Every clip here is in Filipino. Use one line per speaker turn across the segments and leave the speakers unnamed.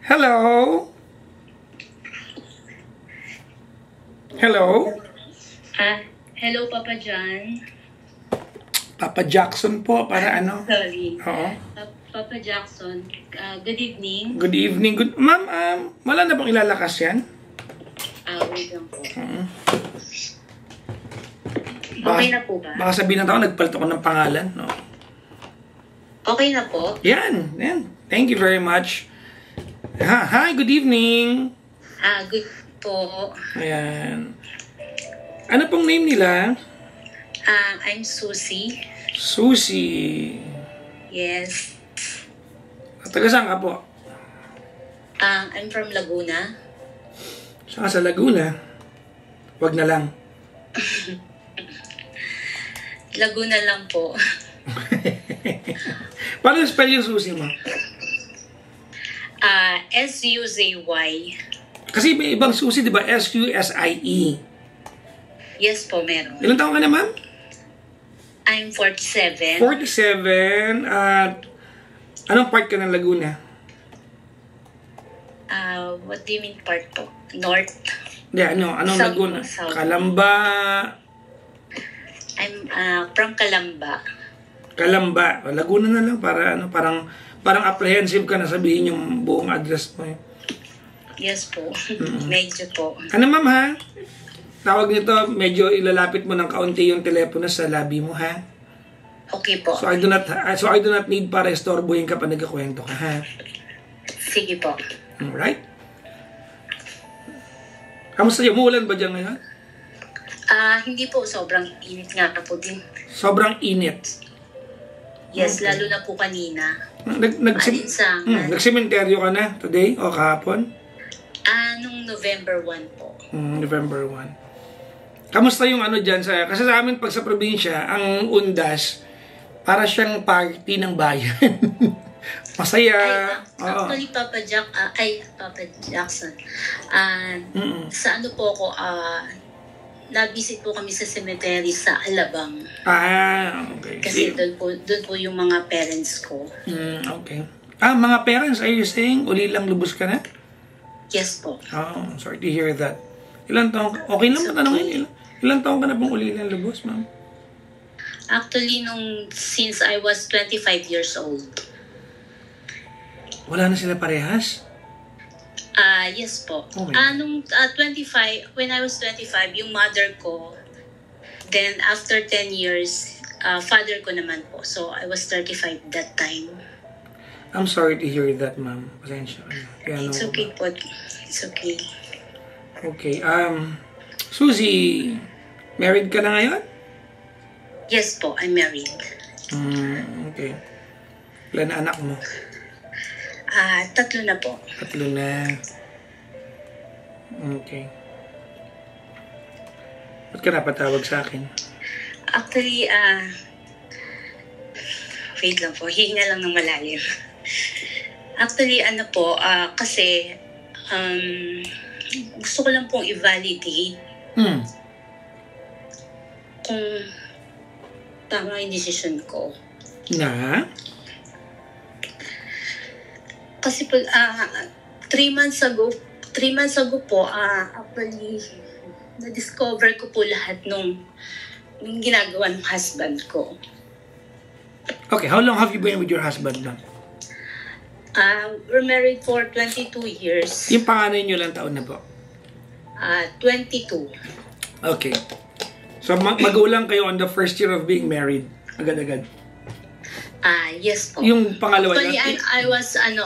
Hello? Hello?
Hello, Papa John.
Papa Jackson po, para ano?
Sorry.
Oo.
Papa Jackson, good evening.
Good evening. Ma'am, wala na bang ilalakas yan?
Wait lang po.
Baka,
Okay na po ba?
Baka sabihin ng tao, nagpalit ako ng pangalan. No?
Okay na po?
Yan. Thank you very much. Hi, good evening.
Good po.
Ayan. Ano pong name nila?
I'm Susie.
Susie.
Yes.
Taga saan ka po?
I'm from Laguna.
Saan ka sa Laguna? Wag na lang.
Laguna lang po.
Paano spell yung Susie mo?
S-U-Z-Y.
Kasi may ibang Susie, di ba? S-U-S-I-E.
Yes po, meron.
Ilan taon ka na, ma'am?
I'm 47.
47. At anong part ka ng Laguna?
What do you mean part po? North?
Hindi, anong
South,
Laguna?
South.
Kalamba.
I'm from Calamba.
Kalamba. Laguna na lang para parang apprehensive ka na sabihin yung buong address mo.
Yes po. Medyo po.
Ano, ma'am, ha? Tawag nito, medyo ilalapit mo ng kaunti yung telepono sa labi mo, ha?
Okay po.
So I do not need para istorbohin ka pa nagkakwento ka, ha?
Sige po.
Alright? Kamusta yung umuulan ba dyan ngayon?
Hindi po. Sobrang init nga po din.
Sobrang init.
Yes, lalo na po kanina.
Nagsimenteryo ka na today o kahapon?
Nung November 1 po.
November 1. Kamusta yung dyan sa... Kasi sa amin pag sa probinsya, ang Undas, para siyang party ng bayan. Masaya.
Actually, Papa Jackson, sa ano po ako, na-visit po kami sa cemetery sa Alabang.
Okay.
Kasi doon po yung mga parents ko.
Okay. Mga parents, are you saying, ulilang lubos ka na?
Yes po.
Sorry to hear that. Ilan taong ka? Okay lang matanongin. Ilan taong ka na pong ulilang lubos, ma'am?
Actually, since I was 25 years old.
Wala na sila parehas?
Yes po.
Okay.
Nung 25, when I was 25, yung mother ko, then after 10 years, father ko naman po. So, I was 35 that time.
I'm sorry to hear that, ma'am. Pasensya.
It's okay po. It's okay.
Okay. Susie, married ka na ngayon?
Yes po, I'm married.
Okay. Ilan na anak mo?
3 na po.
3 na. Okay. Ba't ka napatawag sa akin?
Actually, wait lang po. Hihinga lang ng malalim. Actually, kasi gusto ko lang pong i-validate kung tama yung decision ko.
Na?
Kasi 3 months ago po, actually, na-discover ko po lahat nung ginagawa ng husband ko.
Okay, how long have you been with your husband now?
We're married for 22 years.
Yung panganay nyo lang taon na po?
22.
Okay. So, magulang kayo on the first year of being married? Agad-agad?
Yes po.
Yung pangalawa
Actually,
lang?
I was on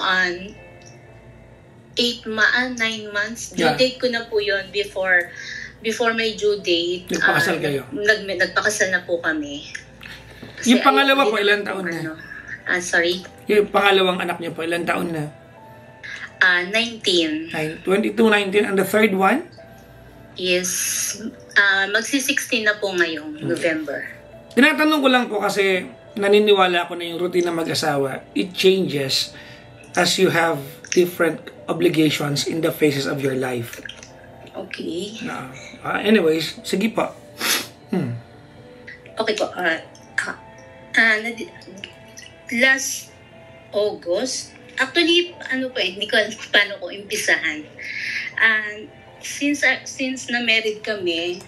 9 months. Due
Yeah.
date ko na po yun before may due date.
Nagpakasal kayo?
Nagpakasal na po kami. Kasi
Yung pangalawa po, ilang taon na?
Sorry?
Yung pangalawang anak niyo po, ilang taon na?
19.
22, 19, and the third one?
Yes. Magsi-16 na po ngayong November.
Tinatanong ko lang po kasi naniniwala ako na yung routine ng mag-asawa, it changes as you have different obligations in the phases of your life.
Okay.
Anyways, sige po.
Okay po. Last August, Actually, ano po hindi ko alam paano ko umpisahan. And since na-married kami,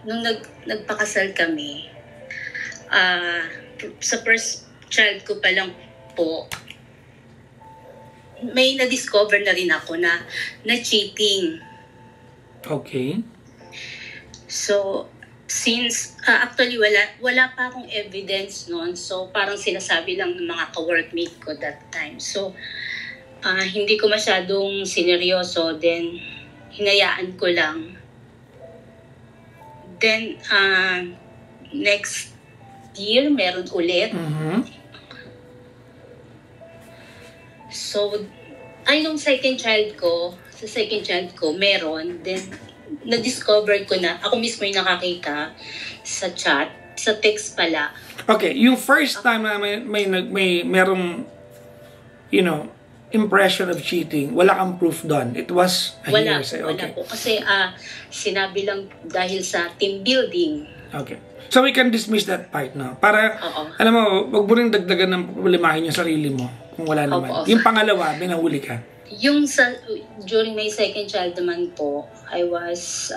nung nagpakasal kami, sa first child ko pa lang po, may na-discover na rin ako na cheating.
Okay.
So, since actually wala pa akong evidence noon, so parang sinasabi lang ng mga ka-workmate ko that time. So, hindi ko masyadong sineryoso, then hinayaan ko lang. Then, next year, meron ulit.
Mm-hmm.
So, nung second child ko, meron. Then, na-discover ko na, ako mismo yung nakakita sa chat, sa text pala.
Okay, yung first time na merong, impression of cheating, wala kang proof doon. It was a hearsay. Okay.
Wala po. Kasi sinabi lang dahil sa team building.
Okay. So we can dismiss that part now. Para, alam mo, wag mo rin dagdagan ng problemahin yung sarili mo kung wala naman. Yung pangalawa, binahuli ka.
Yung during my second child naman po, I was,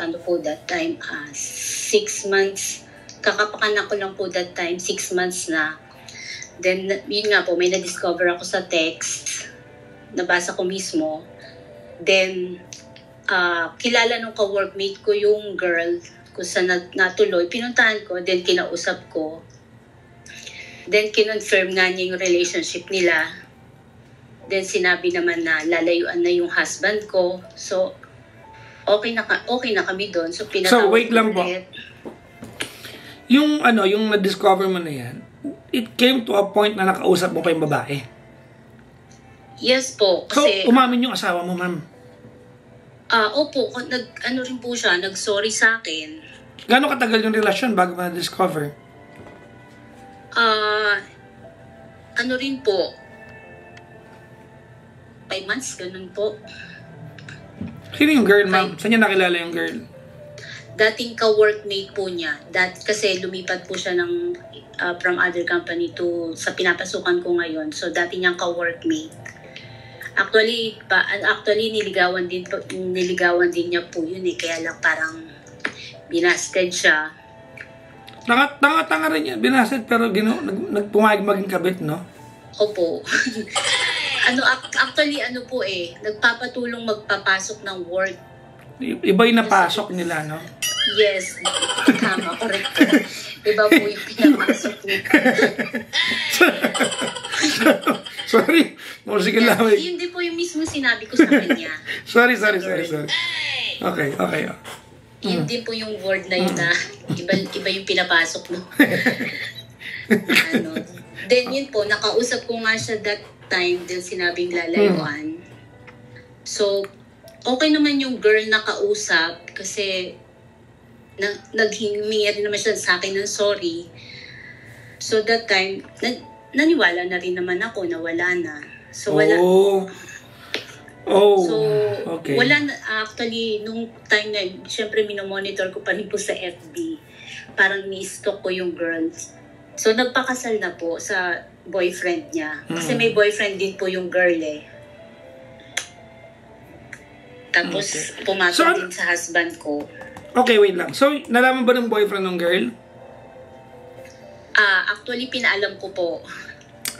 that time, 6 months. Kakapakan ko lang po that time, 6 months na. Then, yun nga po, may na-discover ako sa text. Nabasa ko mismo. Then, kilala nung ka-workmate ko yung girl kung saan natuloy. Pinuntahan ko, then kinausap ko. Then, kinonfirm nga niya yung relationship nila. Then, sinabi naman na lalayuan na yung husband ko. So, okay na kami doon. So, pinatawag
so, wait lang po. Yung na-discover mo na yan, it came to a point na nakausap mo pa yung babae.
Yes po. Kasi,
so, umamin yung asawa mo, ma'am?
Opo. Rin po siya, nag-sorry sa akin.
Gano'ng katagal yung relasyon bago mo na-discover?
Rin po, 5 months, ganun po.
Sino yung girl, ma'am? Saan niya nakilala yung girl?
Dating ka-workmate po niya. Kasi lumipat po siya from other company to sa pinapasukan ko ngayon. So, dati niyang ka-workmate. Actually, niligawan din niya po yun eh. Kaya lang parang binasted siya.
Tanga rin yan. Binasted pero nagpumayag maging kabit, no?
Opo. Actually, nagpapatulong magpapasok ng work.
Iba yung napasok nila, no?
Yes. Tama, correct. Iba po yung pinapasok niya.
Sorry. Sige lang.
Yun din po yung mismo sinabi ko sa kanya.
Sorry. Okay.
Yun din po yung word na yun na iba yung pinapasok mo. Then yun po, nakausap ko nga siya that time, then sinabing lalayuan. So, okay naman yung girl na kausap kasi naghimingi rin naman siya sa akin ng sorry. So that time, naniwala na rin naman ako na wala na. So wala. So,
okay.
Wala na, actually, nung time na yun, syempre minomonitor ko pa rin po sa FB. Parang ni-stalk ko yung girls. So, nagpakasal na po sa boyfriend niya. Kasi may boyfriend din po yung girl eh. Tapos, pumasok din sa husband ko.
Okay, wait lang. So, nalaman ba ng boyfriend ng girl?
Actually, pinaalam ko po.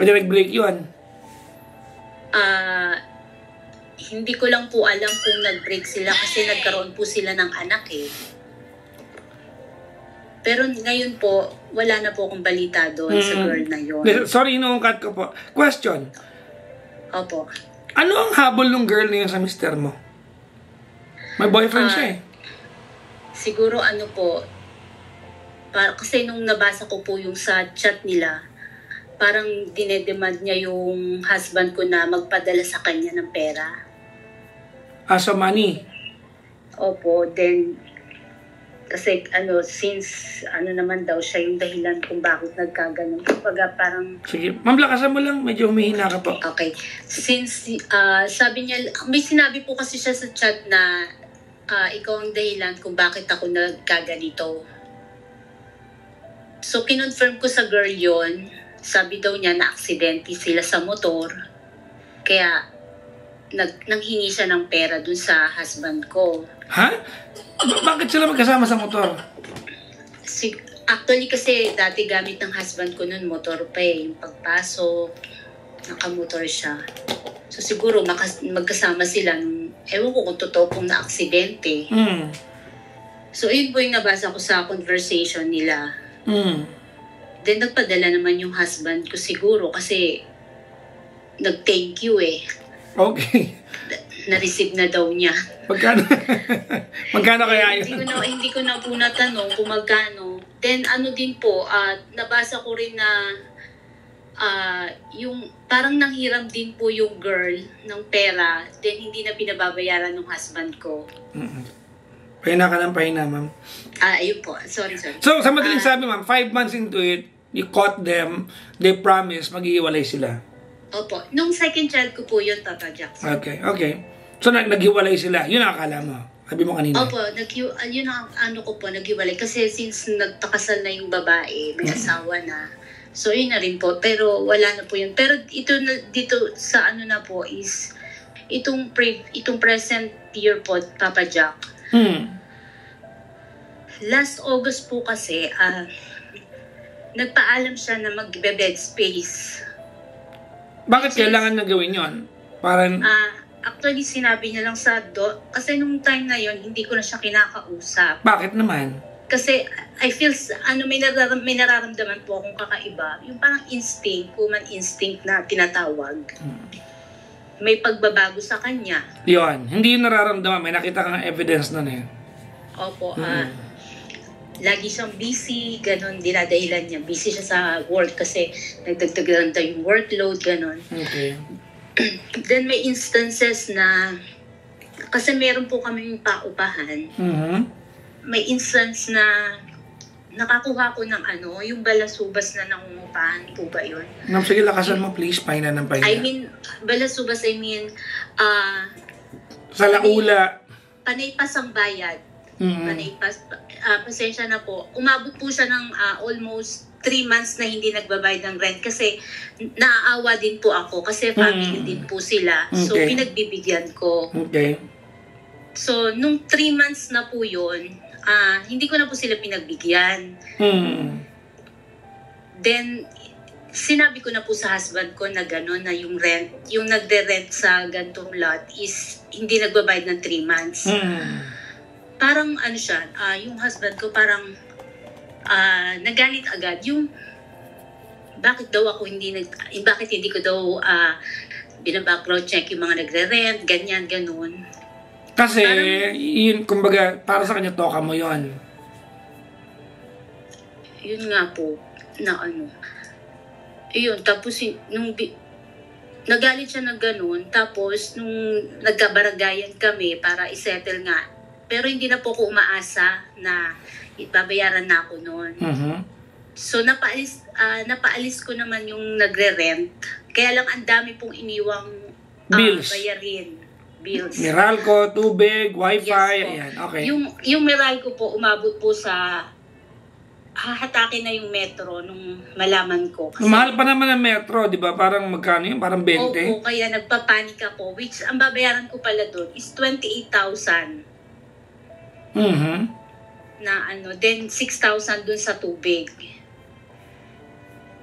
Pwede nag-break yun?
Hindi ko lang po alam kung nag-break sila kasi nagkaroon po sila ng anak eh. Pero ngayon po, wala na po akong balita doon sa girl na yun.
Sorry, cut ko po. Question.
Opo.
Ano ang habol ng girl na yun sa mister mo? May boyfriend siya eh.
Siguro kasi nung nabasa ko po yung sa chat nila, parang dinedemand niya yung husband ko na magpadala sa kanya ng pera.
So money?
Opo, then kasi since naman daw siya yung dahilan kung bakit nagkaganon. Kumbaga parang...
Sige, ma'am, lakasan mo lang. Medyo humihina ka po.
Okay. Since sabi niya, may sinabi po kasi siya sa chat na ikaw ang dahilan kung bakit ako nagkaganito. So, kinonfirm ko sa girl yon. Sabi daw niya na aksidente sila sa motor. Kaya nanghingi siya ng pera dun sa husband ko.
Ha? Bakit sila magkasama sa motor?
Actually kasi dati gamit ng husband ko nun motor pa eh. Yung pagpasok, nakamotor siya. So siguro magkasama sila nung, ewan ko kung totoo pong na-aksidente. So yun po yung nabasa ko sa conversation nila. Then nagpadala naman yung husband ko siguro kasi nag-thank you eh.
Okay.
Na-receive na daw niya.
Magkano? Magkano kaya yun?
Hindi ko na po natanong kung magkano. Then ano din po, nabasa ko rin na yung parang nanghiram din po yung girl ng pera, then hindi na pinababayaran ng husband ko.
Pahina ka ng pahina, ma'am.
Ayun po. Sorry.
So, sa madaling sabi, ma'am, 5 months into it, you caught them, they promised, mag-iiwalay sila.
Opo. Nung second child ko po yun, Tata Jackson.
Okay. So, naghiwalay sila. Yun ang akala mo. Sabi mo kanina.
Opo. Yun ang ano ko po, naghiwalay. Kasi since nagpakasal na yung babae, may asawa na. So, yun na rin po. Pero wala na po yun. Pero dito sa ano na po is, itong present year po, Papa Jack. Last August po kasi, nagpaalam siya na magbe-bed space.
Bakit kailangan na gawin yun? Parang...
actually, sinabi niya lang sa kasi nung time na yon hindi ko na siya kinakausap.
Bakit naman?
Kasi I feel, may nararamdaman po akong kakaiba. Yung parang human instinct na tinatawag. May pagbabago sa kanya.
Yun. Hindi yung nararamdaman. May nakita kang evidence nun eh.
Opo. Lagi siyang busy, ganon, dinadahilan niya. Busy siya sa work kasi nagdagdagan daw yung workload, ganon.
Okay.
Then may instances na, kasi meron po kaming paupahan, may instance na nakakuha ko ng yung balasubas na nangungupahan po ba yun?
Ma'am, sige, lakasan mo please, pahina ng pahina.
Balasubas,
sa laula.
Panay pasang bayad. Pasensya na po. Umabot po siya ng almost 3 months na hindi nagbabayad ng rent kasi naaawa din po ako kasi family din po sila. So, pinagbibigyan ko.
Okay.
So, nung 3 months na po yun, hindi ko na po sila pinagbigyan. Then, sinabi ko na po sa husband ko na gano'n na yung nagde-rent sa gantong lot is hindi nagbabayad ng 3 months. Parang siya, yung husband ko parang nagalit agad yung bakit hindi ko daw binabackground check yung mga nagre-rent, ganyan, ganun.
Kasi, yun, kumbaga, para sa kanya, toka mo yun.
Yun nga po, na Yun, tapos, nagalit siya na ganun, tapos, nung nagkabaragayan kami para isettle nga, pero hindi na po ko umaasa na babayaran na ako noon. So, napaalis ko naman yung nagre-rent. Kaya lang, ang dami pong iniwang bayarin. Bills.
Meralco, tubig, wifi, ayan. Okay.
Yung Meralco po, umabot po sa hahatakin na yung metro nung malaman ko. Kasi,
mahal pa naman ang metro, di ba? Parang magkano yun? Parang 20?
Opo, kaya nagpapanik ako. Which, ang babayaran ko pala doon is 28,000. Na then 6,000 dun sa tubig.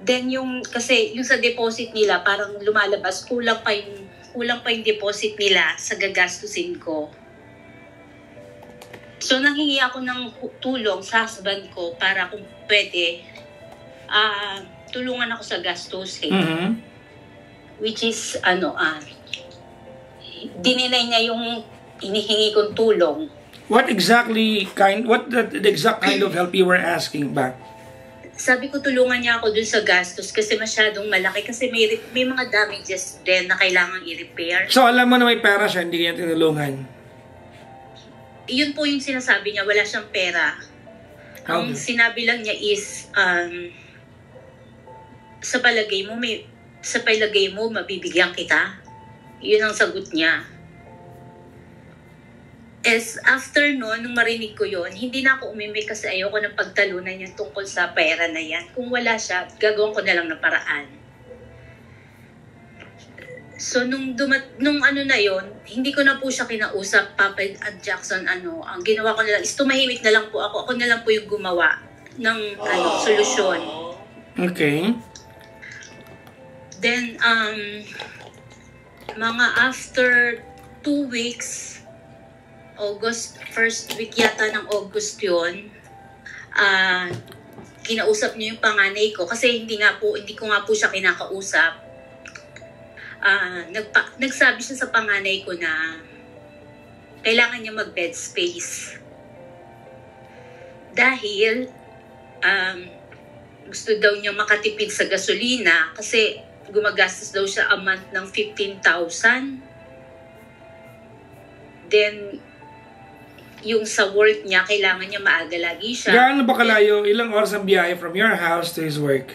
Then kasi yung sa deposit nila, parang lumalabas, kulang pa yung deposit nila sa gagastusin ko. So, nanghingi ako ng tulong sa husband ko para kung pwede, tulungan ako sa gastusin. Which is, dininay niya yung inihingi kong tulong.
What the exact kind of help you were asking back?
Sabi ko tulungan niya ako dun sa gastos kasi masyadong malaki kasi may mga damages din na kailangan i-repair.
So alam mo na may pera siya, hindi niya tinulungan?
Yun po yung sinasabi niya, wala siyang pera. Ang sinabi lang niya is, sa palagay mo, mabibigyan kita. Yun ang sagot niya. After nung marinig ko yon, hindi na ako umimik kasi ayoko ng pagtalunan niya tungkol sa pera na yan. Kung wala siya, gagawin ko na lang ng paraan. So, nung ano na yon, hindi ko na po siya kinausap, Papa at Jackson, ano, ang ginawa ko na lang is tumahimik na lang po ako. Ako na lang po yung gumawa ng solusyon.
Okay.
Then, mga after 2 weeks, first week yata ng August yun, kinausap niya yung panganay ko kasi hindi ko nga po siya kinakausap. Nagsabi siya sa panganay ko na kailangan niya mag-bed space. Dahil gusto daw niya makatipid sa gasolina kasi gumagastos daw siya a month ng 15,000. Then, yung sa work niya, kailangan niya maaga lagi siya.
Gaano ba kalayo? Ilang oras ang biyahe from your house to his work?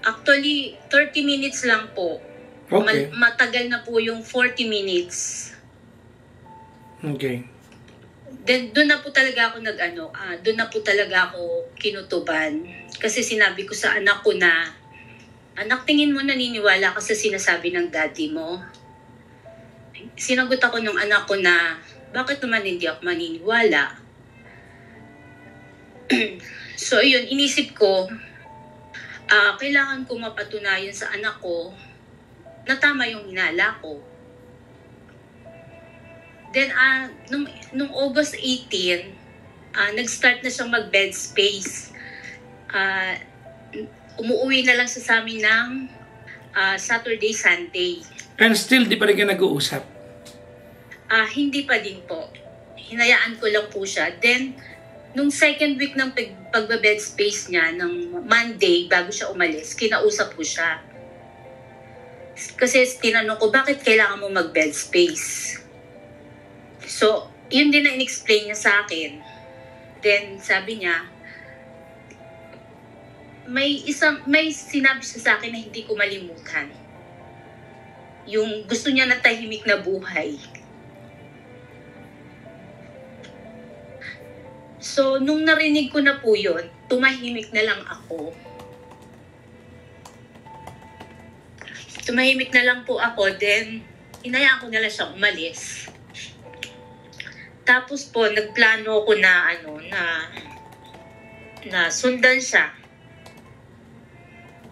Actually, 30 minutes lang po.
Okay.
Matagal na po yung 40 minutes.
Okay.
Then, doon na po talaga ako kinutuban. Kasi sinabi ko sa anak ko na, anak, tingin mo naniniwala ka sa sinasabi ng daddy mo? Sinagot ako ng anak ko na, bakit naman hindi ako maniniwala? So, yun, inisip ko, kailangan ko mapatunayan sa anak ko na tama yung hinala ko. Then, nung August 18, nag-start na siyang mag-bed space. Umuwi na lang siya sa amin ng Saturday, Sunday.
And still, di pa rin kayo nag-uusap?
Hindi pa din po. Hinayaan ko lang po siya. Then, nung second week ng pagbe-bed space niya, ng Monday, bago siya umalis, kinausap ko siya. Kasi tinanong ko, bakit kailangan mo mag-bed space? So, yun din na in-explain niya sa akin. Then, sabi niya, may sinabi siya sa akin na hindi ko malimutan. Yung gusto niya na tahimik na buhay. So, nung narinig ko na po yun, tumahimik na lang ako. Tumahimik na lang po ako, then hinayaan ko na lang siyang umalis. Tapos po, nagplano ko na sundan siya.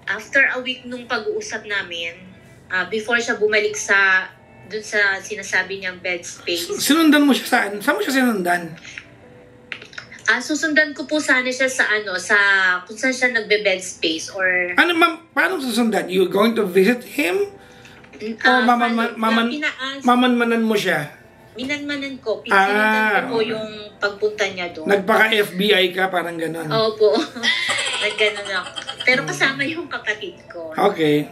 After a week nung pag-uusap namin, before siya bumalik dun sa sinasabi niyang bed space.
Sinundan mo siya saan? Saan mo siya sinundan?
Susundan ko po sana siya sa kung saan siya nagbe-bed space or...
Paano susundan? You going to visit him? O mamanmanan mo siya?
Minanmanan ko. Sinundan ko po yung pagpunta niya doon.
Nagpaka-FBI ka, parang gano'n.
Opo. Nagganon ako. Pero kasama yung kapatid ko.
Okay.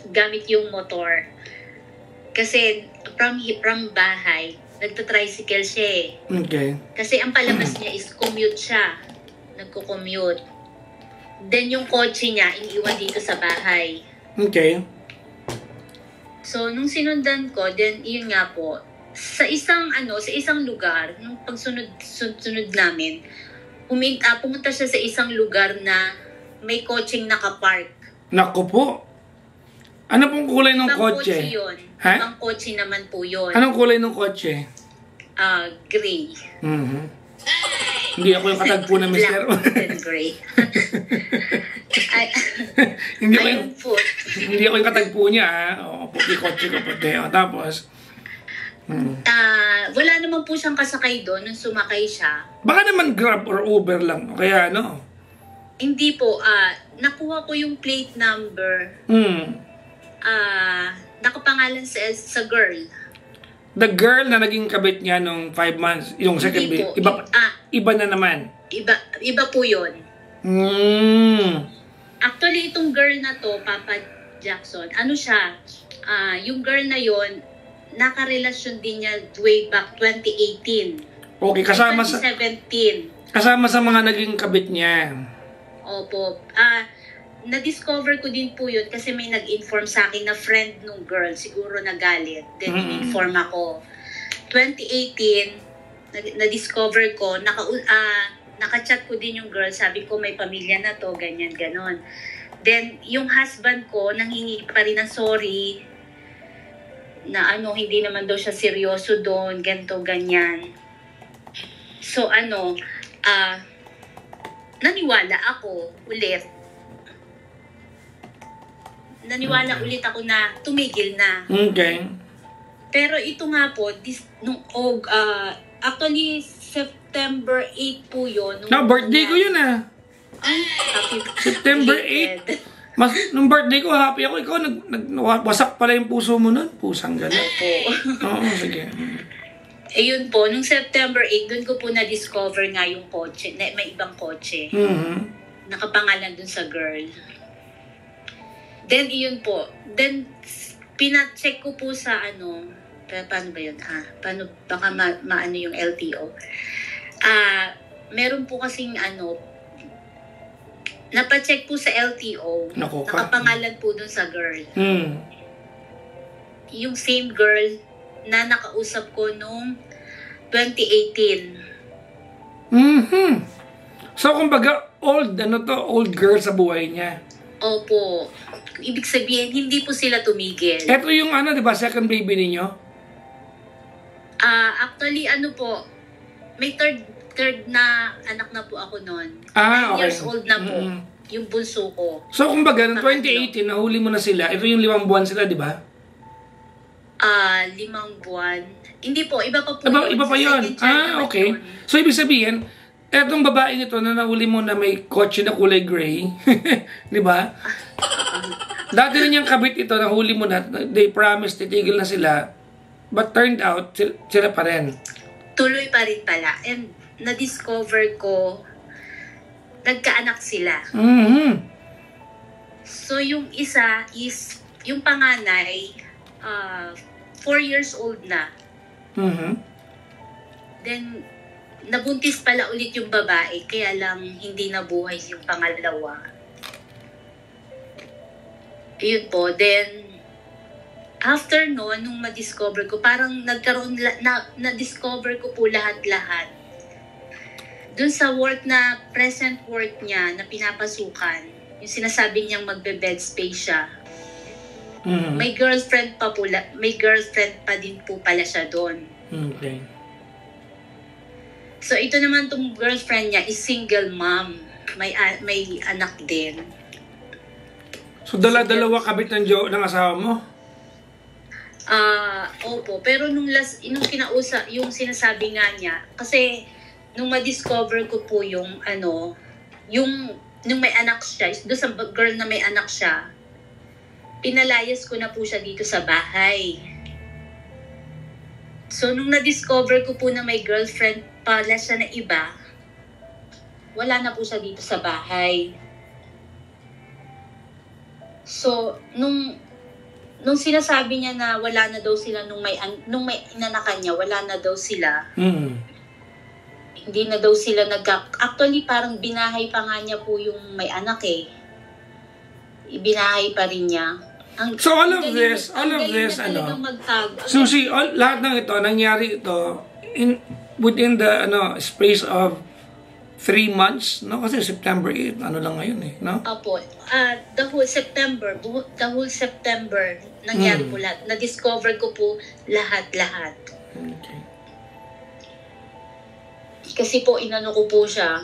Gamit yung motor. Kasi from bahay, nagta-tricycle siya eh.
Okay.
Kasi ang palabas niya is commute siya. Nagko-commute. Then yung kotse niya, iniiwan dito sa bahay.
Okay.
So, nung sinundan ko, then yun nga po, sa isang lugar, nung pagsunod namin, pumunta siya sa isang lugar na may kotseng nakapark.
Naku po. Ano pong kulay ng kotse?
Kotse yun.
Ha?
Ibang kotse naman po yun.
Anong kulay ng kotse?
Gray.
Mm-hmm. Hindi ako yung katagpo na mister.
Black and gray.
Hindi ako yung katagpo niya. Puti kotse ko puti. Tapos,
wala naman po siyang kasakay doon nung sumakay siya.
Baka naman Grab or Uber lang. Kaya ano?
Hindi po. Nakuha ko yung plate number. Nakapangalan sa girl.
The girl na naging kabit niya nung 5 months, yung second baby, iba na naman.
Iba po yun. Actually, itong girl na to, Papa Jackson, siya, yung girl na yon, nakarelasyon din niya way back 2018.
Okay, kasama
2017.
Kasama sa mga naging kabit niya.
Opo. Na-discover ko din po yun kasi may nag-inform sa akin na friend nung girl, siguro nagalit. Then, in-inform ako. 2018, na-discover ko, naka-chat ko din yung girl, sabi ko may pamilya na to, ganyan, ganon. Then, yung husband ko, nanghingi pa rin ng sorry na hindi naman daw siya seryoso doon, ganito, ganyan. So, naniwala ako ulit. Naniwala ulit ako na tumigil na.
Okay.
Pero ito nga po, actually, September 8 po yun.
Birthday ko yun September 8. Nung birthday ko, happy ako. Ikaw, wasak pala yung puso mo nun. Pusang gano'n.
Opo.
Oo, sige.
Yun po, nung September 8, doon ko po na-discover nga yung kotse, may ibang kotse. Nakapangalan dun sa girl. Then, iyon po. Then, pina-check ko po sa paano ba yun? Paano, baka maano yung LTO. Meron po kasing napacheck po sa LTO. Nakapangalan po dun sa girl. Yung same girl na nakausap ko nung 2018.
So, kumbaga, old girl sa buhay niya.
Opo. Ibig sabihin, hindi po sila tumigil.
Ito yung di ba, second baby ninyo?
Actually, may third na anak na po ako noon. 9
Okay.
years old na po. Yung bunso ko.
So, kumbaga, noong 2018, nahuli mo na sila. Ito yung 5 buwan sila, di ba?
5 buwan. Hindi po, iba pa po
Iba pa yun. Okay. Yun. So, ibig sabihin, etong babaeng ito na nahuli mo na may kotse na kulay gray, di ba? Dati rin yung kabit ito, nahuli mo na, they promised, titigil na sila, but turned out, sila pa rin.
Tuloy pa rin pala. And na-discover ko, nagkaanak sila. So, yung isa is, yung panganay, 4 years old na. Then, nabuntis pala ulit yung babae, kaya lang hindi nabuhay yung pangalawa. Yun po. Then, after nung ma-discover ko, parang na-discover ko po lahat-lahat. Dun sa work na, present work niya, na pinapasukan, yung sinasabi niyang magbe-bed space siya, may girlfriend pa din po pala siya doon.
Okay.
So, ito naman tong girlfriend niya is single mom. May anak din.
So, dalawa kabit ng asawa mo?
Opo. Pero nung kinausap, yung sinasabi nga niya, kasi nung ma-discover ko po yung nung may anak siya, doon sa girl na may anak siya, pinalayas ko na po siya dito sa bahay. So, nung na-discover ko po na may girlfriend pala siya na iba, wala na po siya dito sa bahay. So, nung sinasabi niya na wala na daw sila nung may inanakan niya, wala na daw sila. Hindi na daw sila actually, parang binahay pa nga niya po yung may anak Ibinahay pa rin niya.
So all of this, Susie, lahat ng ito, nangyari ito within the space of 3 months, no? Kasi September 8, lang ngayon no?
Opo. The whole September nangyari po lahat. Na-discover ko po lahat.
Okay.
Kasi po inano ko po siya.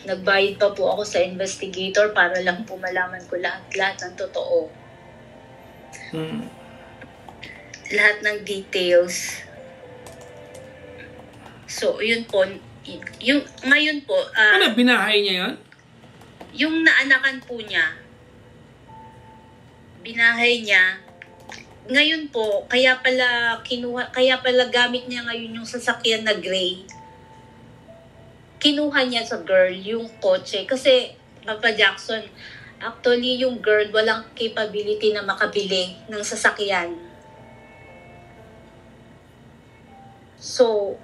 Nagbayad pa po ako sa investigator para lang po malaman ko lahat ng totoo. Lahat ng details. So, yun po. Ngayon po...
binahay niya yun?
Yung naanakan po niya, binahay niya. Ngayon po, kaya pala gamit niya ngayon yung sasakyan na gray. Kinuha niya sa girl yung kotse. Kasi, Papa Jackson, actually, yung girl walang capability na makabili ng sasakyan. So,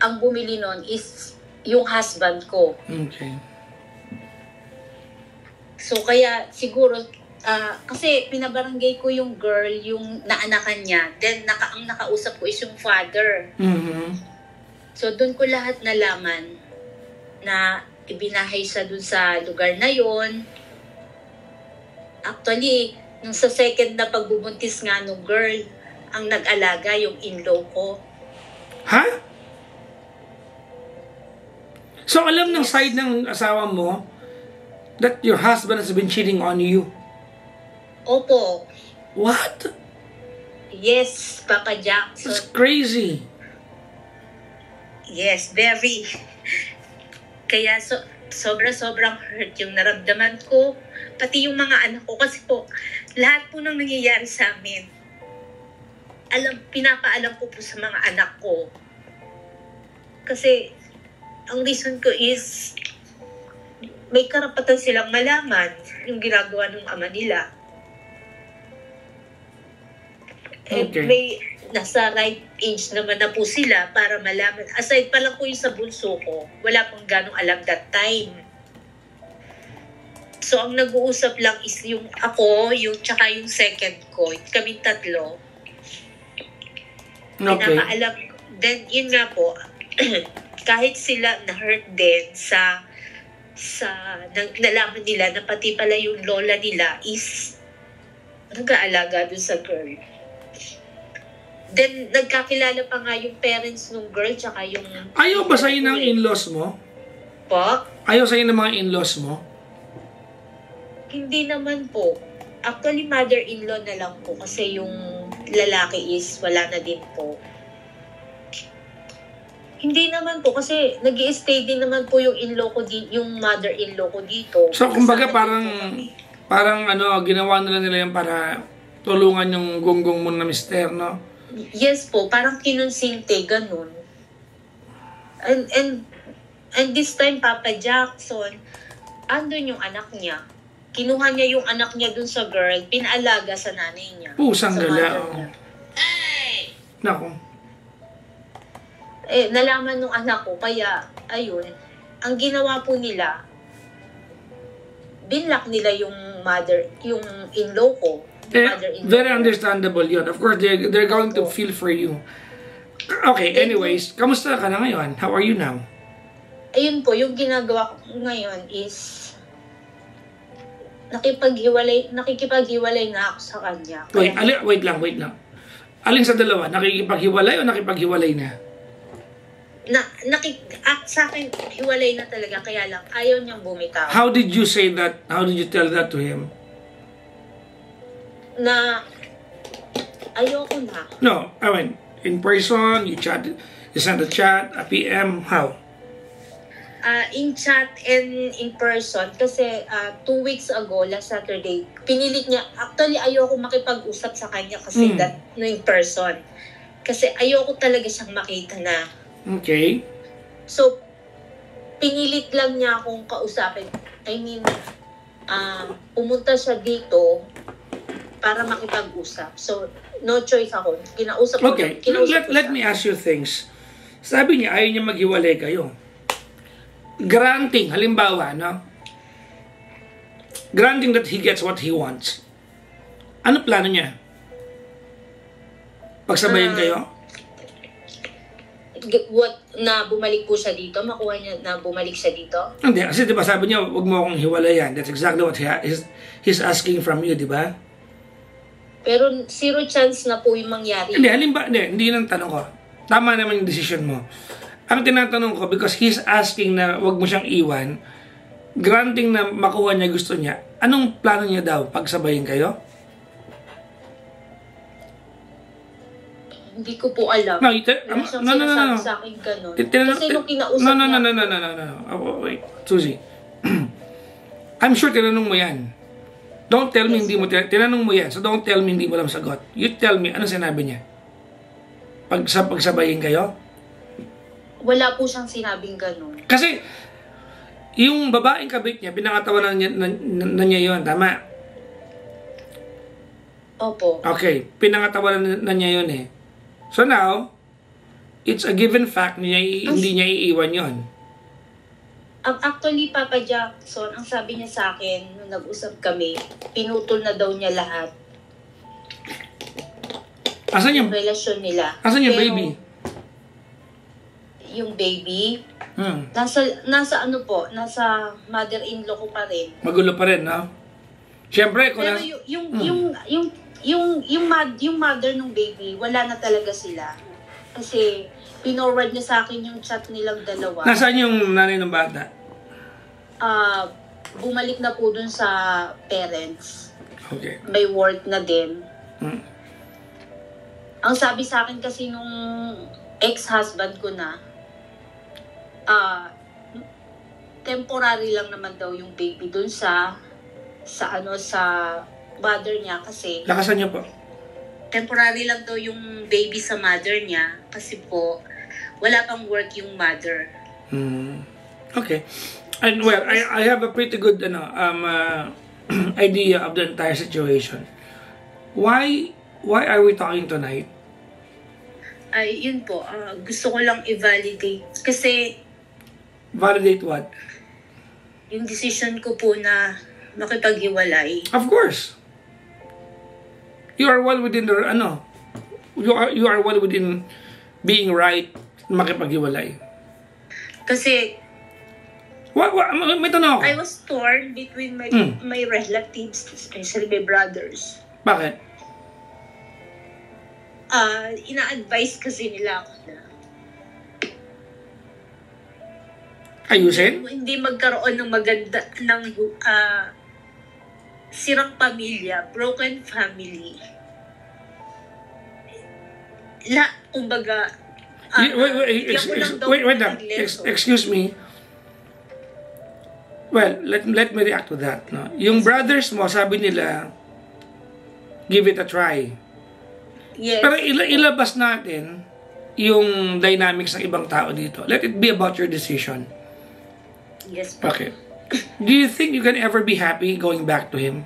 ang bumili nun is yung husband ko.
Okay.
So, kaya siguro, kasi pinabarangay ko yung girl, yung naanakan niya. Then, ang nakausap ko is yung father. So, doon ko lahat nalaman na ibinahay siya dun sa lugar na yon. Actually, nung sa second na pagbubuntis nga nung girl, ang nag-alaga yung in-law ko.
Ha? So, alam ng side ng asawa mo that your husband has been cheating on you?
Opo.
What?
Yes, Papa Jackson.
That's crazy.
Yes, very. Kaya sobrang hurt yung naramdaman ko. Pati yung mga anak ko. Kasi po, lahat po nang nangyayari sa amin, pinapaalam ko po sa mga anak ko. Kasi, ang reason ko is, may karapatan silang malaman yung ginagawa ng ama nila.
Okay.
May nasa right age naman na po sila para malaman. Aside pa lang po yung sa bunso ko, wala pang ganong alam that time. So, ang nag-uusap lang is yung ako, tsaka yung second ko, kaming tatlo.
Okay.
Pinakaalam. Then, yun nga po, kahit sila na-hurt din nalaman nila na pati pala yung lola nila is nag-aalaga dun sa girl. Then, nagkakilala pa nga yung parents ng girl tsaka yung...
Ayaw ba sa'yo ng in-laws mo?
Po?
Ayaw sa'yo ng mga in-laws mo?
Hindi naman po. Actually, mother-in-law na lang po kasi yung lalaki is wala na din po. Hindi naman po kasi nag-i-stay din naman po yung in-law ko yung mother-in-law ko dito.
So, kumbaga parang ginawa nila yan para tulungan yung gonggong mo na mister, no?
Yes po, parang kinonsinte, ganun. And this time, Papa Jackson, andun yung anak niya. Kinuha niya yung anak niya dun sa girl, pinaalaga sa nanay niya.
Pusang
sa
gala.
mother niya.
Nako.
Nalaman nung anak ko, kaya, ayun, ang ginawa po nila, binlock nila yung in-law ko.
Very understandable yun. Of course, they're going to feel for you. Okay, anyways, kamusta ka na ngayon? How are you now?
Ayun po, yung ginagawa ko ngayon is nakikipaghiwalay na ako sa kanya.
Wait lang. Alin sa dalawa? Nakikipaghiwalay o nakipaghiwalay na?
Sa akin, hiwalay na talaga, kaya lang ayaw niyang bumitaw.
How did you say that? How did you tell that to him?
Na ayoko na.
No, I mean, in person, you sent a chat, a PM, how?
In chat and in person kasi 2 weeks ago, last Saturday, pinilit niya, actually ayoko makipag-usap sa kanya kasi in person. Kasi ayoko talaga siyang makita na.
Okay.
So, pinilit lang niya akong kausapin. I mean, pumunta siya dito para makipag-usap. So, no choice ako. Kinausap ko.
Okay, let me ask you things. Sabi niya, ayaw niya maghiwalay kayo. Granting, halimbawa, no? Granting that he gets what he wants. Ano plano niya? Pagsabayin kayo?
Na bumalik po siya dito? Makuha niya na bumalik siya dito?
Hindi, kasi diba sabi niya, huwag mo akong hiwalayan. That's exactly what he's asking from you, di ba?
Pero 0 chance na po yung mangyari.
Hindi nang tanong ko. Tama naman yung decision mo. Ang tinatanong ko, because he's asking na huwag mo siyang iwan, granting na makuha niya gusto niya, anong plano niya daw? Pagsabayin kayo?
Hindi ko po alam.
No.
Sa akin ganun. Kasi nung kinausap
No. Wait, Susie. I'm sure tinanong mo yan. Don't tell me hindi mo tinanong mo yan. So don't tell me hindi mo alam sagot. You tell me, ano sinabi niya? Pagsabayin kayo?
Wala po siyang sinabing ganun.
Kasi, yung babaeng kabit niya, pinangatawanan na niya yun. Tama?
Opo.
Okay. Pinangatawanan na niya yun eh. So now, it's a given fact na hindi niya iiwan yun.
Actually, Papa Jackson, ang sabi niya sa akin, nung nag-usap kami, pinutol na daw niya lahat.
Asan yung
relasyon nila.
Asan yung baby?
Yung baby, nasa mother-in-law ko pa rin.
Magulo pa rin, no? Siyempre, kung
Pero yung mother ng baby, wala na talaga sila. Kasi pinorward niya sa akin yung chat nilang dalawa.
Nasaan yung nanay ng bata?
Bumalik na po dun sa parents.
Okay.
May work na din.
Mm.
Ang sabi sa akin kasi nung ex-husband ko na, temporary lang naman daw yung baby dun sa mother niya kasi
Lakasan niyo po.
temporary lang daw yung baby sa mother niya kasi po wala pang work yung mother.
Okay. And well, I have a pretty good idea of the entire situation. Why are we talking tonight?
Ay, yun po. Gusto ko lang i-validate kasi
Validate what?
yung decision ko po na makipaghiwalay.
Of course. You are well within the you are well within being right makipaghiwalay.
Kasi
may tanong ako.
I was torn between my relatives, especially my brothers.
Bakit?
Ina-advise kasi nila ako na
Ayusin?
hindi magkaroon ng maganda ng sirang pamilya, broken family. Kumbaga,
wait lang. Excuse me. Well, let me react to that. No? Yung brothers mo, sabi nila, give it a try.
yes.
Pero ilabas natin yung dynamics ng ibang tao dito. Let it be about your decision.
Yes po.
Okay. Do you think you can ever be happy going back to him?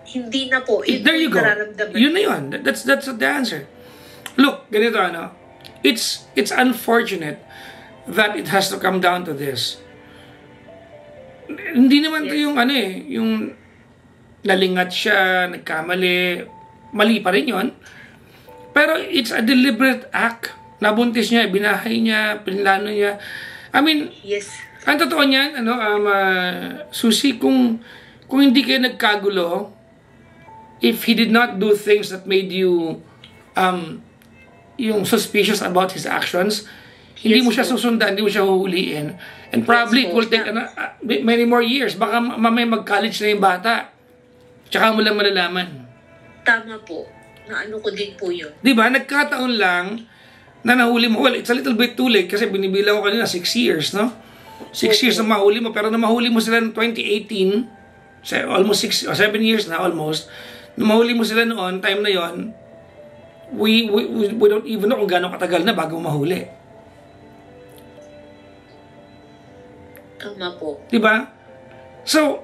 Hindi na po.
There you go.
Nararamdaman.
Yun na yun. That's the answer. Look, ganito it's unfortunate that it has to come down to this. Hindi naman to yung yung nalingat siya, nagkamali, mali pa rin yun. Pero it's a deliberate act. Nabuntis niya, binahay niya, pinlano niya. I mean,
yes.
ang totoo niyan, Susie, kung hindi kayo nagkagulo, if he did not do things that made you yung suspicious about his actions, hindi mo siya susundan, hindi mo siya huhuliin. And probably it will take many more years. Baka mamaya mag-college na yung bata. Tsaka mo lang malalaman.
Tama po. Naano ko din po yun.
Diba? Nagkataon lang na nahuli mo. Well, it's a little bit too late kasi binibilang ko kanina 6 years, no? 6 years na mahuli mo. Pero na mahuli mo sila noong 2018, almost 7 years na almost, na mahuli mo sila noon, time na yon, we don't even know kung gaano katagal na bago mahuli.
Tama po.
Diba? So,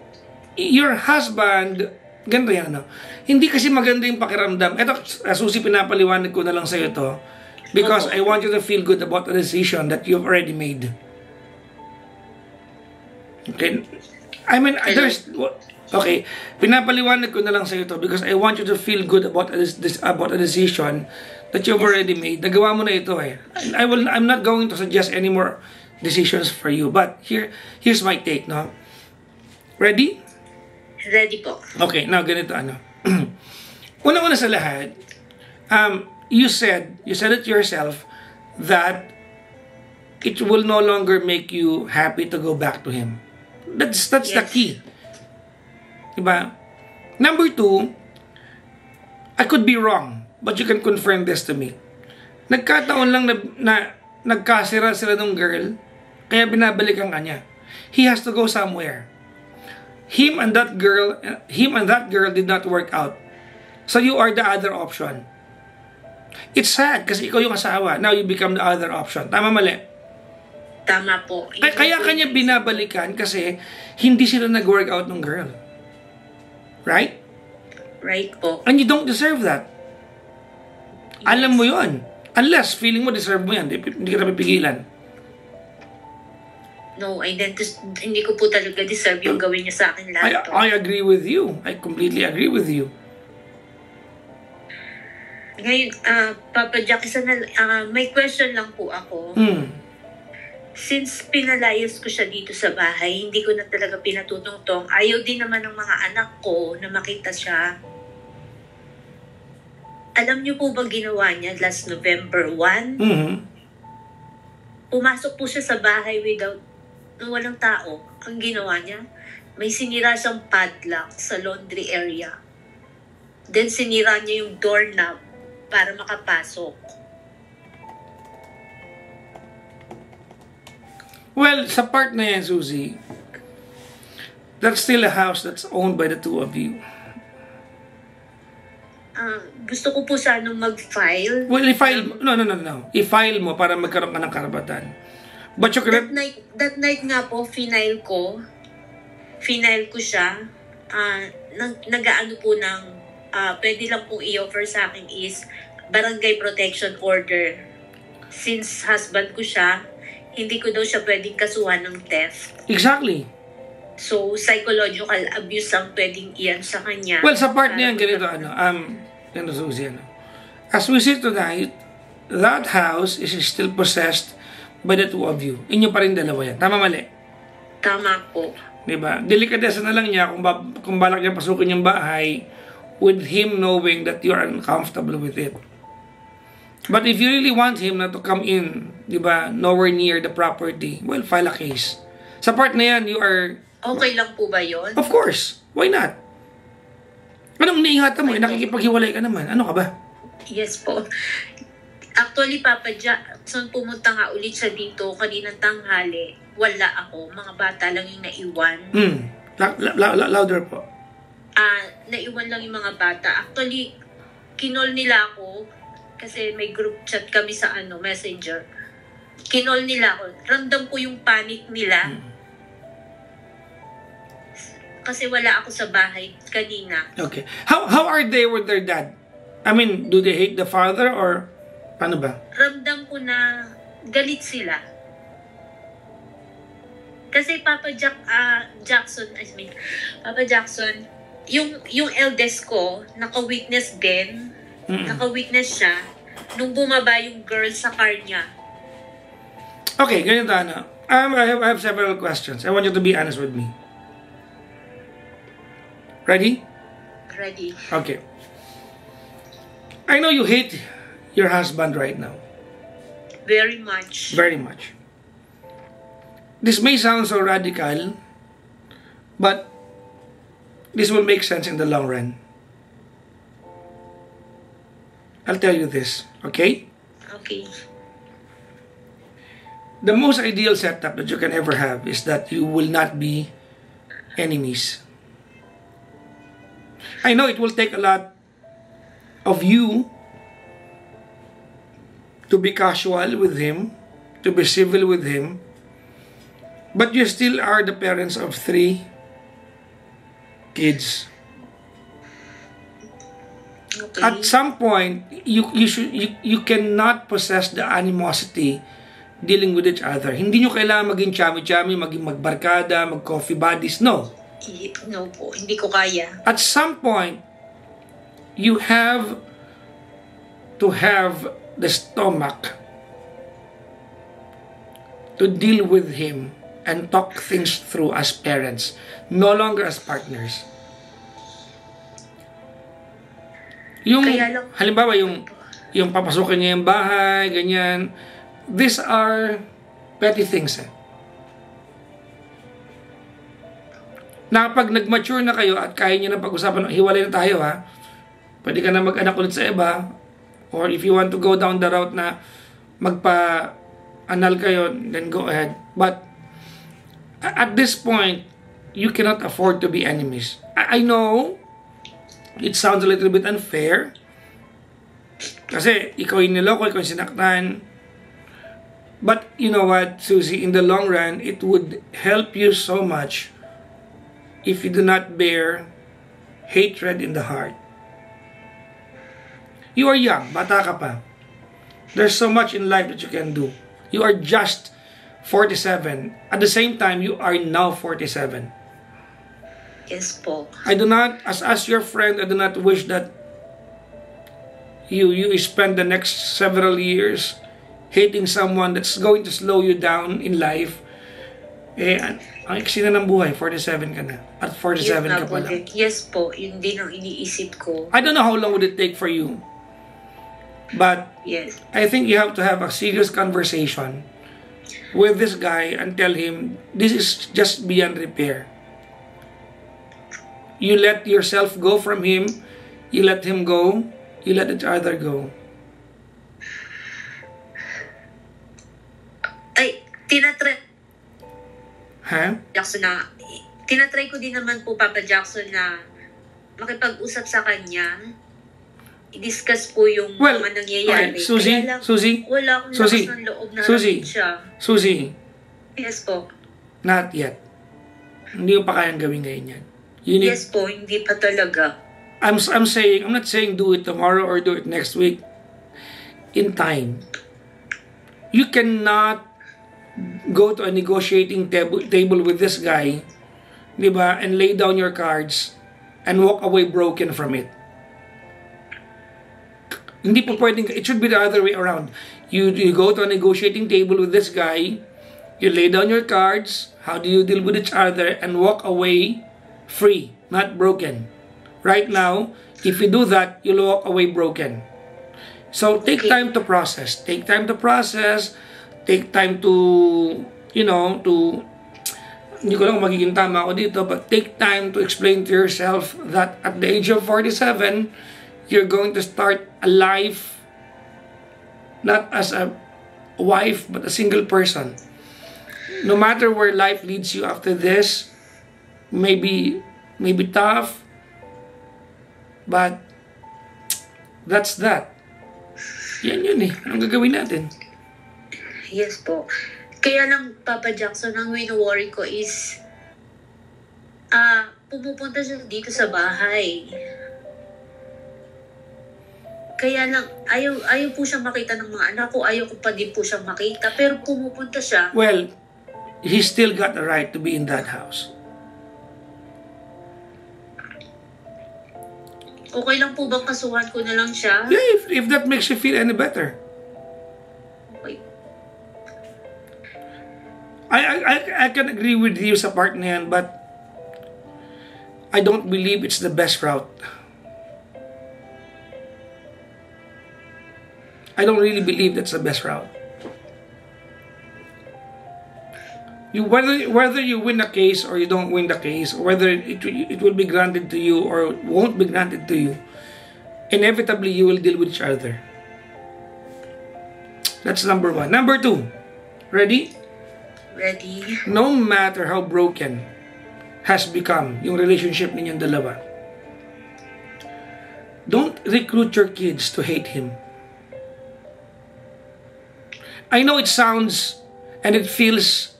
your husband, ganito yan, hindi kasi maganda yung pakiramdam. Ito, Susie, pinapaliwanag ko na lang sa'yo to because I want you to feel good about the decision that you've already made. Okay? I mean, okay, pinapaliwanag ko na lang sa'yo to because I want you to feel good about about a decision that you've already made. Nagawa mo na ito eh. I'm not going to suggest any more decisions for you. But here's my take, no? Ready?
Ready po.
Okay, now ganito Una-una sa lahat, you said it yourself that it will no longer make you happy to go back to him. That's
Yes.
the key. Diba? Number 2, I could be wrong, but you can confirm this to me. Nagkataon lang na nagkasira sila ng girl, kaya binabalikan ka niya. He has to go somewhere. Him and that girl did not work out. So you are the other option. It's sad kasi ikaw yung asawa. Now you become the other option. Tama, mali?
Tama po.
Kaya kanya binabalikan kasi hindi sila nag-work out ng girl. Right?
Right po.
And you don't deserve that.
Yes.
Alam mo yun. Unless feeling mo deserve mo yan, hindi ka na pipigilan.
No, hindi ko po talaga deserve yung gawin niya sa akin lahat to.
I agree with you. I completely agree with you.
Ngayon, Papa Jackson, may question lang po ako. since pinalayas ko siya dito sa bahay, hindi ko na talaga pinatutungtong. Ayaw din naman ng mga anak ko na makita siya. Alam niyo po ba ginawa niya last November 1?
Mhm.
Pumasok po siya sa bahay without, walang tao. Ang ginawa niya, may sinira siyang padlock sa laundry area. Then sinira niya yung doorknob para makapasok.
Well, sa part na yan, Susie, that's still a house that's owned by the two of you.
Gusto ko po sanang mag-file.
Well, i-file, no. I-file mo para magkaroon ka ng karapatan. But you cannot,
That night nga po, final ko siya. Nag-aano po ng, pwede lang pong i-offer sa akin is barangay protection order. Since husband ko siya, hindi ko daw siya pwedeng kasuhan ng theft.
exactly.
So, psychological abuse ang pwedeng iyan sa kanya.
Well, sa part na yan, ganito, Susie, as we see tonight, that house is still possessed by the two of you. Inyo pa rin dalawa yan. Tama, mali?
Tama po.
Diba? Delikadesa na lang niya kung balak niya pasukin yung bahay with him knowing that you are uncomfortable with it. But if you really want him not to come in, diba, nowhere near the property, well, file a case. Sa part na yan, you are...
Okay lang po ba yun?
Of course. Why not? Anong niingatan mo? Nakikipaghiwalay ka naman. Ano ka ba?
Yes po. Actually, Papa Jackson, pumunta nga ulit siya dito kaninang tanghali. Wala ako. Mga bata lang yung naiwan.
Louder po.
Naiwan lang yung mga bata. Actually, kinol nila ako kasi may group chat kami sa Messenger. Kinol nila ako. Ramdam ko yung panic nila. Kasi wala ako sa bahay kanina.
Okay. How are they with their dad? I mean, do they hate the father or paano ba?
Ramdam ko na galit sila. Kasi Papa Jackson, yung eldest ko, naka-witness din. Naka-witness siya nung bumaba yung girl sa car niya.
Okay, ganito I have several questions. I want you to be honest with me. Ready?
Ready.
Okay. I know you hate your husband right now.
Very much.
Very much. This may sound so radical, but this will make sense in the long run. I'll tell you this, okay?
Okay.
The most ideal setup that you can ever have is that you will not be enemies. I know it will take a lot of you to be casual with him, to be civil with him, but you still are the parents of 3 kids.
Okay.
At some point, you cannot possess the animosity dealing with each other. Hindi nyo kailangan maging chami-chami, maging magbarkada, mag-coffee buddies. No.
No po, hindi ko kaya.
At some point, you have to have the stomach to deal with him and talk things through as parents, no longer as partners. Yung, halimbawa, yung papasukin niya yung bahay, ganyan, these are petty things. Na pag nag-mature na kayo at kaya nyo na pag-usapan, hiwalay na tayo ha, pwede ka na mag-anak ulit sa iba, or if you want to go down the route na magpa-anal kayo, then go ahead. But at this point, you cannot afford to be enemies. I know it sounds a little bit unfair kasi ikaw yung niloko, ikaw yung sinaktan. But you know what, Susie, in the long run, it would help you so much if you do not bear hatred in the heart. You are young, bata ka pa. There's so much in life that you can do. You are just 47. At the same time, you are now 47.
Yes po.
I do not, as your friend, I do not wish that you spend the next several years hating someone that's going to slow you down in life, ang iksi na ng buhay, 47 ka na. At 47 ka pa lang.
Yes po, yun din ang iniisip ko.
I don't know how long would it take for you. But,
Yes.
I think you have to have a serious conversation with this guy and tell him, this is just beyond repair. You let yourself go from him, you let him go, you let each other go.
Ay, tinatry
Ha?
tinatry ko din naman po, Papa Jackson, na makipag-usap sa kanya, i-discuss po yung mga nangyayari.
Okay, Susie,
Kaya lang,
Susie,
wala akong
Susie,
lakas ng loob na
Susie,
harapin siya.
Susie,
Yes po.
not yet. Hindi mo pa kayang gawin ngayon yan. You need,
Yes po, hindi pa talaga.
I'm not saying do it tomorrow or do it next week. In time. You cannot go to a negotiating table with this guy, di ba, and lay down your cards and walk away broken from it. Hindi po pwedeng, it should be the other way around. You go to a negotiating table with this guy, you lay down your cards, how do you deal with each other, and walk away free, not broken. Right now, if you do that, you'll walk away broken. So, take time to process. Take time to process. Take time to, hindi ko lang magiging tama ako dito, but take time to explain to yourself that at the age of 47, you're going to start a life, not as a wife, but a single person. No matter where life leads you after this, maybe tough, but that's that. Yan yun eh. Anong gagawin natin?
Yes po. Kaya lang, Papa Jackson, ang wino-worry ko is, pumupunta siya dito sa bahay. Kaya lang, ayaw po siyang makita ng mga anak ko, ayaw ko pa din po siyang makita, pero pumupunta siya.
Well, he still got the right to be in that house.
Okay lang po bang kasuhan ko na lang siya?
Yeah, if that makes you feel any better.
Okay.
I can agree with you sa part na yan, but I don't believe it's the best route. I don't really believe that's the best route. Whether you win the case or you don't win the case, or whether it will be granted to you or won't be granted to you, inevitably you will deal with each other. That's number one. Number two, ready?
Ready?
No matter how broken has become yung relationship ninyong dalawa, don't recruit your kids to hate him. I know it sounds and it feels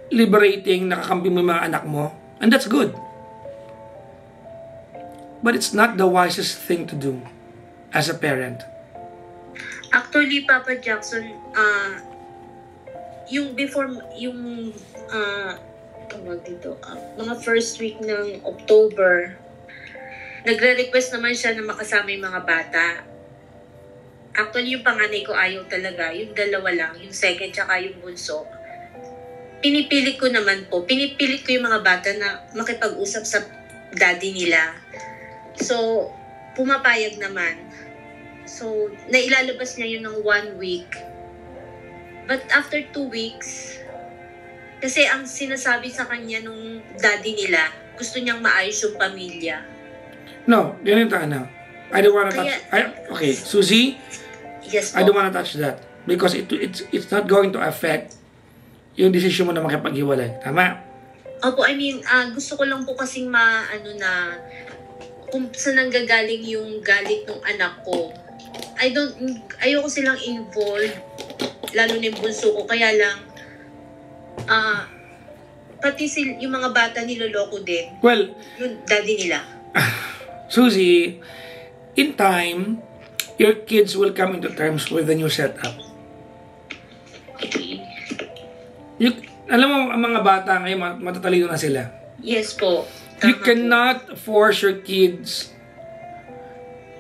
liberating, nakakampi mo yung mga anak mo, and that's good. But it's not the wisest thing to do as a parent.
Actually, Papa Jackson, yung before, yung, tawag dito, mga first week ng October, nagre-request naman siya na makasama yung mga bata. Actually, yung panganay ko ayaw talaga, yung dalawa lang, yung second tsaka yung bunso. Pinipilit ko yung mga bata na makipag-usap sa daddy nila. So, pumapayag naman. So, nailalabas niya yun ng 1 week. But after 2 weeks, kasi ang sinasabi sa kanya nung daddy nila, gusto niyang maayos yung pamilya.
No, ganito na. I don't wanna touch... Okay, Susie,
Yes po.
I don't wanna touch that. Because it's not going to affect yung desisyon mo na makipaghiwalay. Tama?
Opo, I mean, gusto ko lang po kasing kung saan nanggagaling yung galit ng anak ko. Ayoko silang involved, lalo na yung bunso ko. Kaya lang, pati yung mga bata niloloko din.
Well,
Yung daddy nila.
Susie, in time, your kids will come into terms with the new setup.
Okay.
Alam mo, ang mga bata ngayon, matatalino na sila.
Yes po.
You
Tama
cannot force your kids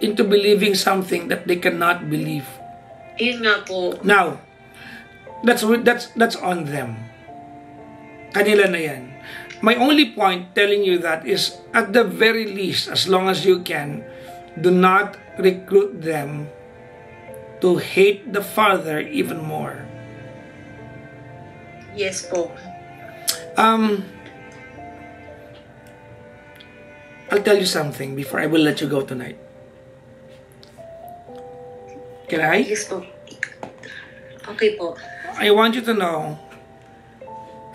into believing something that they cannot believe.
Yun nga po.
Now, that's on them. Kanila na yan. My only point telling you that is, at the very least, as long as you can, do not recruit them to hate the father even more.
Yes po.
I'll tell you something before I will let you go tonight. Can I?
Yes po. Okay po.
I want you to know,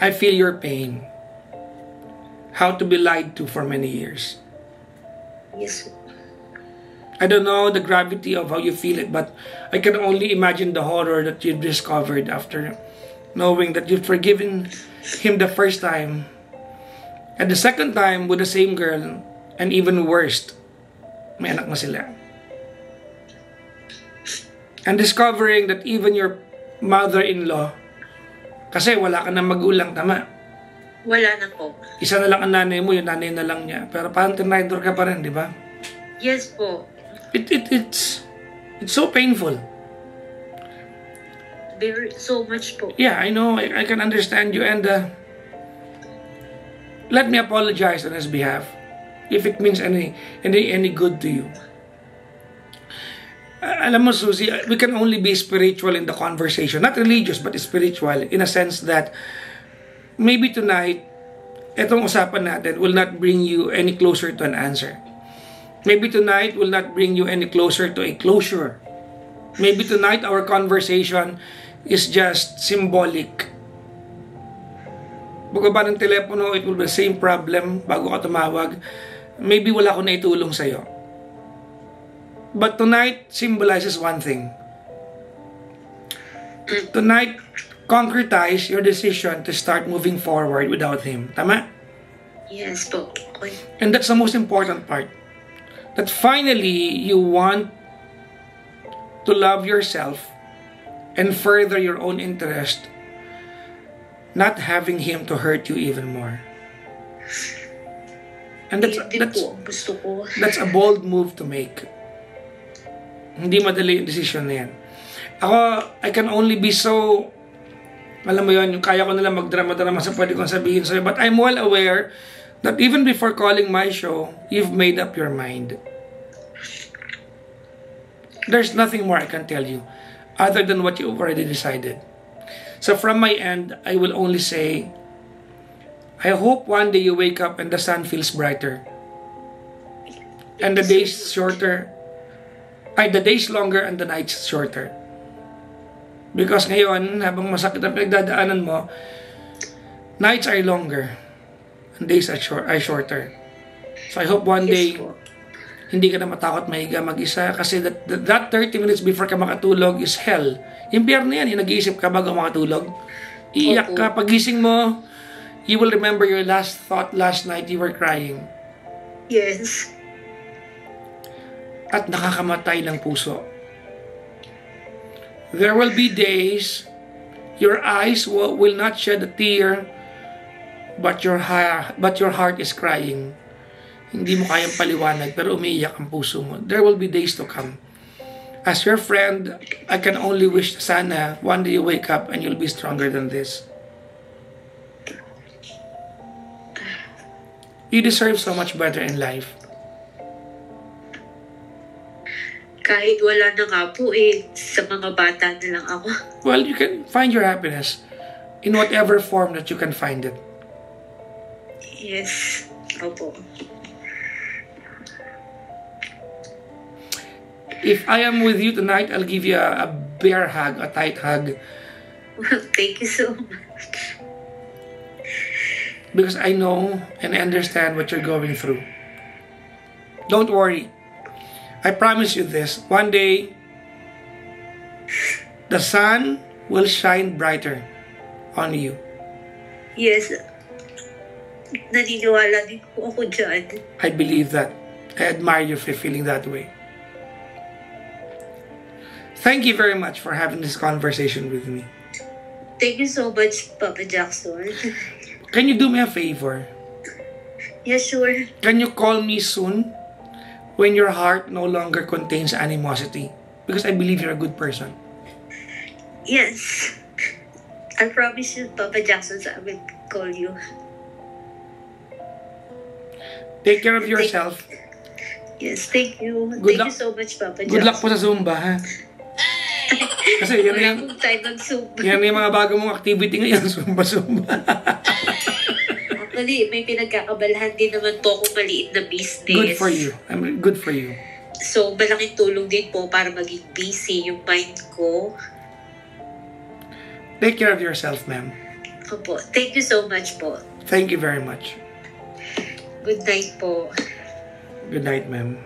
I feel your pain. How to be lied to for many years.
Yes po.
I don't know the gravity of how you feel it, but I can only imagine the horror that you've discovered after knowing that you've forgiven him the first time, and the second time with the same girl, and even worse, may anak na sila. And discovering that even your mother-in-law, kasi wala ka na magulang, tama?
Wala na po.
Isa na lang ang nanay mo, yung nanay na lang niya. Pero parang tinidor ka pa rin, di ba?
Yes po.
It's so painful.
Very, so much po.
Yeah, I know. I can understand you. And let me apologize on his behalf if it means any good to you. Alam mo, Susie, we can only be spiritual in the conversation. Not religious, but spiritual. In a sense that maybe tonight, etong usapan natin will not bring you any closer to an answer. Maybe tonight will not bring you any closer to a closure. Maybe tonight our conversation is just symbolic. Bugaba ng telepono, it will be the same problem bago ka tumawag. Maybe wala ko na itulong sa'yo. But tonight symbolizes one thing. Tonight, concretize your decision to start moving forward without him. Tama?
Yes po. Okay.
And that's the most important part. That finally, you want to love yourself and further your own interest, not having him to hurt you even more. And that's a bold move to make. Hindi madali yung decision na yan. Ako, I can only be so, alam mo yun, yung kaya ko nalang magdrama-drama sa pwede kong sabihin sa'yo. But I'm well aware that even before calling my show, you've made up your mind. There's nothing more I can tell you other than what you've already decided. So from my end, I will only say, I hope one day you wake up and the sun feels brighter. And the days shorter, the days longer and the nights shorter. Because ngayon, habang masakit ang pinagdadaanan mo, nights are longer and days are shorter. So I hope one day, hindi ka na matakot mahiga mag-isa kasi that 30 minutes before ka makatulog is hell. Impyerno yan, yung nag-iisip ka bago makatulog. Iiyak ka, pagising mo, you will remember your last thought last night, you were crying.
Yes.
At nakakamatay ng puso. There will be days your eyes will not shed a tear, but your heart is crying. Hindi mo kayang paliwanag pero umiiyak ang puso mo. There will be days to come. As your friend, I can only wish sana one day you wake up and you'll be stronger than this. You deserve so much better in life.
Kahit wala na nga po sa mga bata na lang ako.
Well, you can find your happiness in whatever form that you can find it.
Yes. Opo.
If I am with you tonight, I'll give you a bear hug, a tight hug.
Thank you so much.
Because I know and I understand what you're going through. Don't worry. I promise you this. One day, the sun will shine brighter on you.
Yes. Naniniwala din po ako dyan.
I believe that. I admire you for feeling that way. Thank you very much for having this conversation with me.
Thank you so much, Papa Jackson.
Can you do me a favor?
Yes, sure.
Can you call me soon when your heart no longer contains animosity? Because I believe you're a good person.
Yes. I promise you, Papa Jackson, I will call you.
Take care of yourself.
Yes, thank you.
Good
Thank
luck.
you so much, Papa Jackson.
Good luck po sa Zumba, ha? Kasi yan na
Wala
yung,
pong time mag-Zumba.
yan na yung mga bago mong activity ngayon, Zumba.
Actually, may pinagkakabalahan din naman po akong maliit na business.
Good for you. Good for you.
So, malaking tulong din po para maging busy yung mind ko.
Take care of yourself, ma'am.
Opo. Thank you so much po.
Thank you very much.
Good night po.
Good night, ma'am.